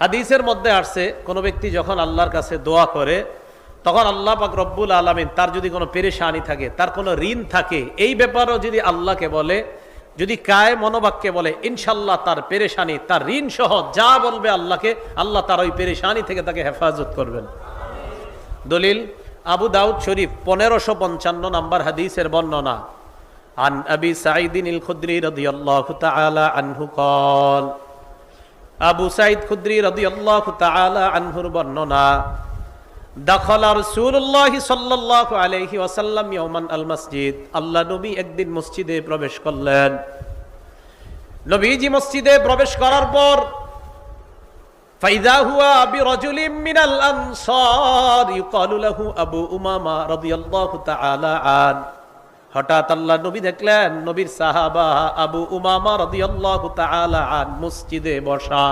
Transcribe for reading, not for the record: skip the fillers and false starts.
হাদিসের মধ্যে আসছে কোন ব্যক্তি যখন আল্লাহর কাছে দোয়া করে তখন আল্লাহ পাক রব্বুল আলামিন তার যদি কোনো পেরেশানি থাকে, তার কোনো ঋণ থাকে, এই ব্যাপারেও যদি আল্লাহকে বলে, যদি কায় মনোবাক্যে বলে, ইনশাল্লাহ তার পেরেশানি, তার ঋণ সহ যা বলবে আল্লাহকে, আল্লাহ তার ওই পেরেশানি থেকে তাকে হেফাজত করবেন। দলিল আবু দাউদ শরীফ 1555 নম্বর হাদিসের বর্ণনা। আন আবি সাঈদিন আল খুদরি রাদিয়াল্লাহু তাআলা আনহু قال, আবু সাঈদ খুদরি রাদিয়াল্লাহু তাআলা আনহুর বর্ণনা, দাখালা রাসূলুল্লাহ সাল্লাল্লাহু আলাইহি ওয়াসাল্লাম ইয়াওমান আল মসজিদ, আল্লাহ নবী একদিন মসজিদে প্রবেশ করলেন। নবীজি মসজিদে প্রবেশ করার পর ফাইদা হুয়া বিরাজুলিম মিনাল আনসার ইউকালু লাহু আবু উমামা রাদিয়াল্লাহু তাআলা আন, হঠাৎ আল্লাহ নবী দেখলেন নবীর সাহাবা আবু উমামা রাদিয়াল্লাহু তাআলা আন মসজিদে বসা।